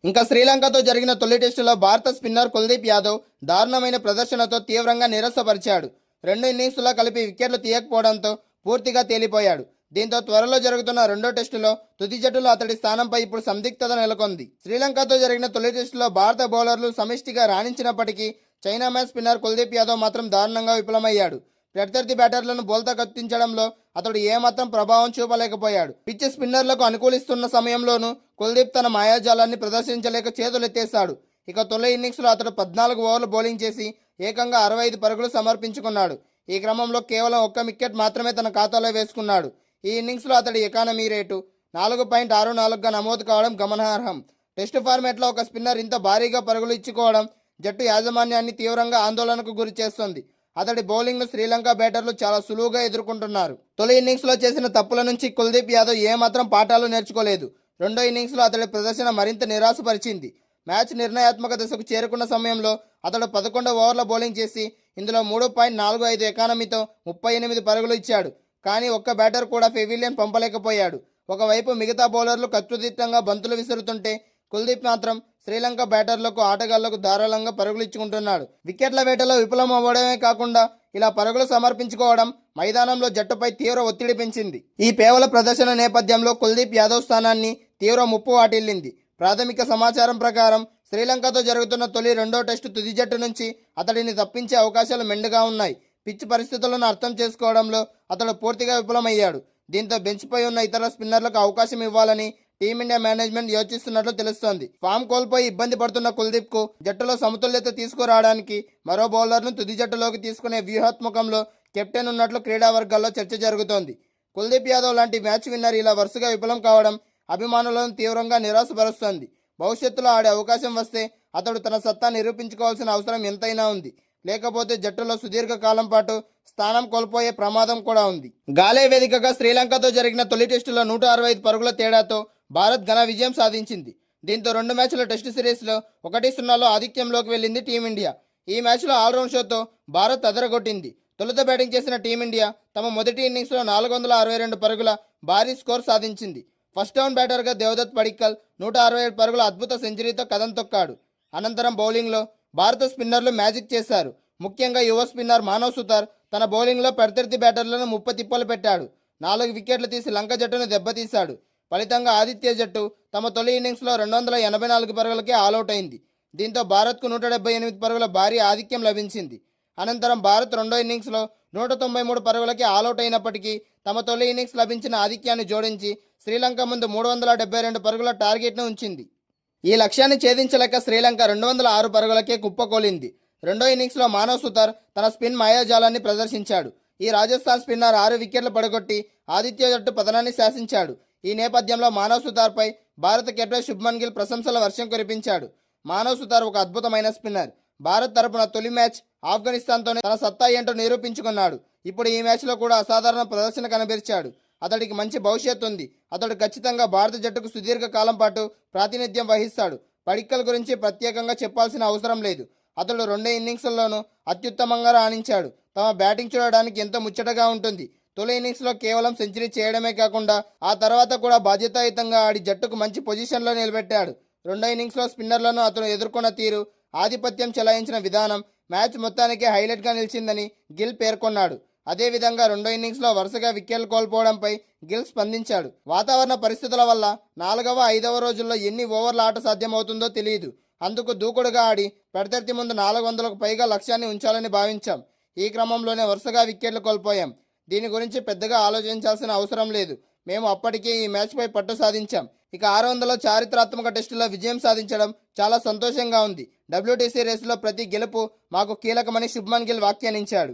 ఇంకా శ్రీలంకతో జరిగిన తొలి టెస్టులో భారత స్పిన్నర్ కుల్దీప్ యాదవ్ దారుణమైన ప్రదర్శనతో తీవ్రంగా నిరాశపరిచాడు. 2 ఇన్నింగ్స్లో కలిపి వికెట్లు తీయకపోవడంతో పూర్తిగా తేలిపోయాడు. దీంతో త్వరలో జరుగుతున్న రెండో టెస్టులో తుది జట్టులో అతడి స్థానంపై ఇప్పుడు సందిగ్ధత నెలకొంది. శ్రీలంకతో జరిగిన తొలి టెస్టులో భారత బౌలర్లు సమిష్టిగా రాణించినప్పటికీ chinaman spinner Kuldeep Yadav మాత్రం దారుణంగా విఫలమయ్యాడు. ప్రత్యర్థి బ్యాటర్లను బోల్తా కత్తించడంలో అతడు ఏమాత్రం ప్రభావం చూపలేకపోయాడు. పిచ్ స్పిన్నర్లకు అనుకూలిస్తున్న సమయంలోనూ కుల్దీప్ తన మాయాజాలాన్ని ప్రదర్శించలేక చేతులెత్తేశాడు. ఇక తొలి ఇన్నింగ్స్లో అతడు 14 ఓవర్లు బౌలింగ్ చేసి ఏకంగా 65 పరుగులు సమర్పించుకున్నాడు. ఈ క్రమంలో కేవలం 1 వికెట్ మాత్రమే తన ఖాతాలో వేసుకున్నాడు. ఈ ఇన్నింగ్స్లో అతడి ఎకానమీ రేటు 4.64గా నమోదు కావడం గమనార్హం. టెస్టు ఫార్మాట్లో ఒక స్పిన్నర్ ఇంత భారీగా పరుగులు ఇచ్చుకోవడం జట్టు యాజమాన్యాన్ని తీవ్రంగా ఆందోళనకు గురి చేస్తోంది. అతడి బౌలింగ్ను శ్రీలంక బ్యాటర్లు చాలా సులువుగా ఎదుర్కొంటున్నారు. తొలి ఇన్నింగ్స్లో చేసిన తప్పుల నుంచి కుల్దీప్ యాదవ్ ఏమాత్రం పాఠాలు నేర్చుకోలేదు. రెండో ఇన్నింగ్స్లో అతడి ప్రదర్శన మరింత నిరాశపరిచింది. మ్యాచ్ నిర్ణయాత్మక దశకు చేరుకున్న సమయంలో అతడు 11 ఓవర్ల బౌలింగ్ చేసి ఇందులో 3.45 ఎకానమీతో 38 పరుగులు ఇచ్చాడు. కానీ ఒక్క బ్యాటర్ కూడా పెవిలియన్ పంపలేకపోయాడు. ఒకవైపు మిగతా బౌలర్లు కట్టుదిట్టంగా బంతులు విసురుతుంటే కుల్దీప్ మాత్రం శ్రీలంక బ్యాటర్లకు ఆటగాళ్లకు ధారాళంగా పరుగులు ఇచ్చుకుంటున్నాడు. వికెట్ల వేటలో విఫలం అవ్వడమే కాకుండా ఇలా పరుగులు సమర్పించుకోవడం మైదానంలో జట్టుపై తీవ్ర ఒత్తిడి పెంచింది. ఈ పేవల ప్రదర్శన నేపథ్యంలో కుల్దీప్ యాదవ్ స్థానాన్ని తీవ్ర ముప్పు వాటిల్లింది. ప్రాథమిక సమాచారం ప్రకారం శ్రీలంకతో జరుగుతున్న తొలి రెండో టెస్టు తుది జట్టు నుంచి అతడిని తప్పించే అవకాశాలు మెండుగా ఉన్నాయి. పిచ్ పరిస్థితులను అర్థం చేసుకోవడంలో అతడు పూర్తిగా విఫలమయ్యాడు. దీంతో బెంచ్పై ఉన్న ఇతర స్పిన్నర్లకు అవకాశం ఇవ్వాలని టీమిండియా మేనేజ్మెంట్ యోచిస్తున్నట్లు తెలుస్తోంది. ఫామ్ కోల్పోయి ఇబ్బంది పడుతున్న కుల్దీప్ కు జట్టులో సమతుల్యత తీసుకురావడానికి మరో బౌలర్ను తుది జట్టులోకి తీసుకునే వ్యూహాత్మకంలో కెప్టెన్ ఉన్నట్లు క్రీడా వర్గాల్లో చర్చ జరుగుతోంది. కుల్దీప్ యాదవ్ లాంటి మ్యాచ్ విన్నర్ ఇలా వరుసగా విఫలం కావడం అభిమానులను తీవ్రంగా నిరాశపరుస్తోంది. భవిష్యత్తులో ఆడే అవకాశం వస్తే అతడు తన సత్తా నిరూపించుకోవాల్సిన అవసరం ఎంతైనా ఉంది. లేకపోతే జట్టులో సుదీర్ఘకాలం పాటు స్థానం కోల్పోయే ప్రమాదం కూడా ఉంది. గాలే వేదికగా శ్రీలంకతో జరిగిన తొలి టెస్టులో 165 పరుగుల తేడాతో భారత్ ఘన విజయం సాధించింది. దీంతో 2 మ్యాచ్ల టెస్టు సిరీస్లో 1-0లో ఆధిక్యంలోకి వెళ్లింది టీమిండియా. ఈ మ్యాచ్లో ఆల్రౌండ్ షోతో భారత్ అదరగొట్టింది. తొలుత బ్యాటింగ్ చేసిన టీమిండియా తమ మొదటి ఇన్నింగ్స్లో 462 పరుగుల భారీ స్కోర్ సాధించింది. ఫస్ట్ డౌన్ బ్యాటర్గా దేవదత్ పడిక్కల్ 167 పరుగుల అద్భుత సెంచరీతో కదం తొక్కాడు. అనంతరం బౌలింగ్లో భారత స్పిన్నర్లు మ్యాజిక్ చేశారు. ముఖ్యంగా యువ స్పిన్నర్ మానవ్ సుతార్ తన బౌలింగ్లో ప్రత్యర్థి బ్యాటర్లను ముప్పతిప్పలు పెట్టాడు. 4 వికెట్లు తీసి లంక జట్టును దెబ్బతీశాడు. ఫలితంగా ఆతిథ్య జట్టు తమ తొలి ఇన్నింగ్స్లో 284 పరుగులకే ఆలౌట్ అయింది. దీంతో భారత్కు 178 పరుగుల భారీ ఆధిక్యం లభించింది. అనంతరం భారత్ రెండో ఇన్నింగ్స్లో 193 పరుగులకే ఆలౌట్ అయినప్పటికీ తమ తొలి ఇన్నింగ్స్ లభించిన ఆధిక్యాన్ని జోడించి శ్రీలంక ముందు 372 పరుగుల టార్గెట్ను ఉంచింది. ఈ లక్ష్యాన్ని ఛేదించలేక శ్రీలంక 206 పరుగులకే కుప్పకూలింది. రెండో ఇన్నింగ్స్లో మానవ్ సుతార్ తన స్పిన్ మాయాజాలాన్ని ప్రదర్శించాడు. ఈ రాజస్థాన్ స్పిన్నర్ 6 వికెట్లు పడగొట్టి ఆతిథ్య జట్టు పతనాన్ని శాసించాడు. ఈ నేపథ్యంలో మానవ్ సుతార్పై భారత కెప్టెన్ శుభ్మన్ గిల్ ప్రశంసల వర్షం కురిపించాడు. మానవ్ సుతార్ ఒక అద్భుతమైన స్పిన్నర్. భారత్ తరపున తొలి మ్యాచ్ ఆఫ్ఘనిస్తాన్తోనే తన సత్తా ఏంటో నిరూపించుకున్నాడు. ఇప్పుడు ఈ మ్యాచ్లో కూడా అసాధారణ ప్రదర్శన కనబరిచాడు. అతడికి మంచి భవిష్యత్తు ఉంది. అతడు ఖచ్చితంగా భారత జట్టుకు సుదీర్ఘకాలం పాటు ప్రాతినిధ్యం వహిస్తాడు. పడిక్కల్ గురించి ప్రత్యేకంగా చెప్పాల్సిన అవసరం లేదు. అతడు 2 ఇన్నింగ్స్ల్లోనూ అత్యుత్తమంగా రాణించాడు. తమ బ్యాటింగ్ చూడడానికి ఎంతో ముచ్చటగా ఉంటుంది. తొలి ఇన్నింగ్స్లో కేవలం సెంచరీ చేయడమే కాకుండా ఆ తర్వాత కూడా బాధ్యతాయుతంగా ఆడి జట్టుకు మంచి పొజిషన్లో నిలబెట్టాడు. రెండో ఇన్నింగ్స్లో స్పిన్నర్లను అతను ఎదుర్కొన్న తీరు, ఆధిపత్యం చెలాయించిన విధానం మ్యాచ్ మొత్తానికి హైలైట్గా నిలిచిందని గిల్ పేర్కొన్నాడు. అదేవిధంగా రెండో ఇన్నింగ్స్లో వరుసగా వికెట్లు కోల్పోవడంపై గిల్ స్పందించాడు. వాతావరణ పరిస్థితుల వల్ల 4వ, 5వ రోజుల్లో ఎన్ని ఓవర్ల ఆట సాధ్యమవుతుందో తెలియదు. అందుకు దూకుడుగా ఆడి ప్రత్యర్థి ముందు 400కు పైగా లక్ష్యాన్ని ఉంచాలని భావించాం. ఈ క్రమంలోనే వరుసగా వికెట్లు కోల్పోయాం. దీని గురించి పెద్దగా ఆలోచించాల్సిన అవసరం లేదు. మేము అప్పటికే ఈ మ్యాచ్పై పట్టు సాధించాం. ఇక 600లో చారిత్రాత్మక టెస్టులో విజయం సాధించడం చాలా సంతోషంగా ఉంది. WTC రేసులో ప్రతి గెలుపు మాకు కీలకమని శుభ్మన్ గిల్ వ్యాఖ్యానించాడు.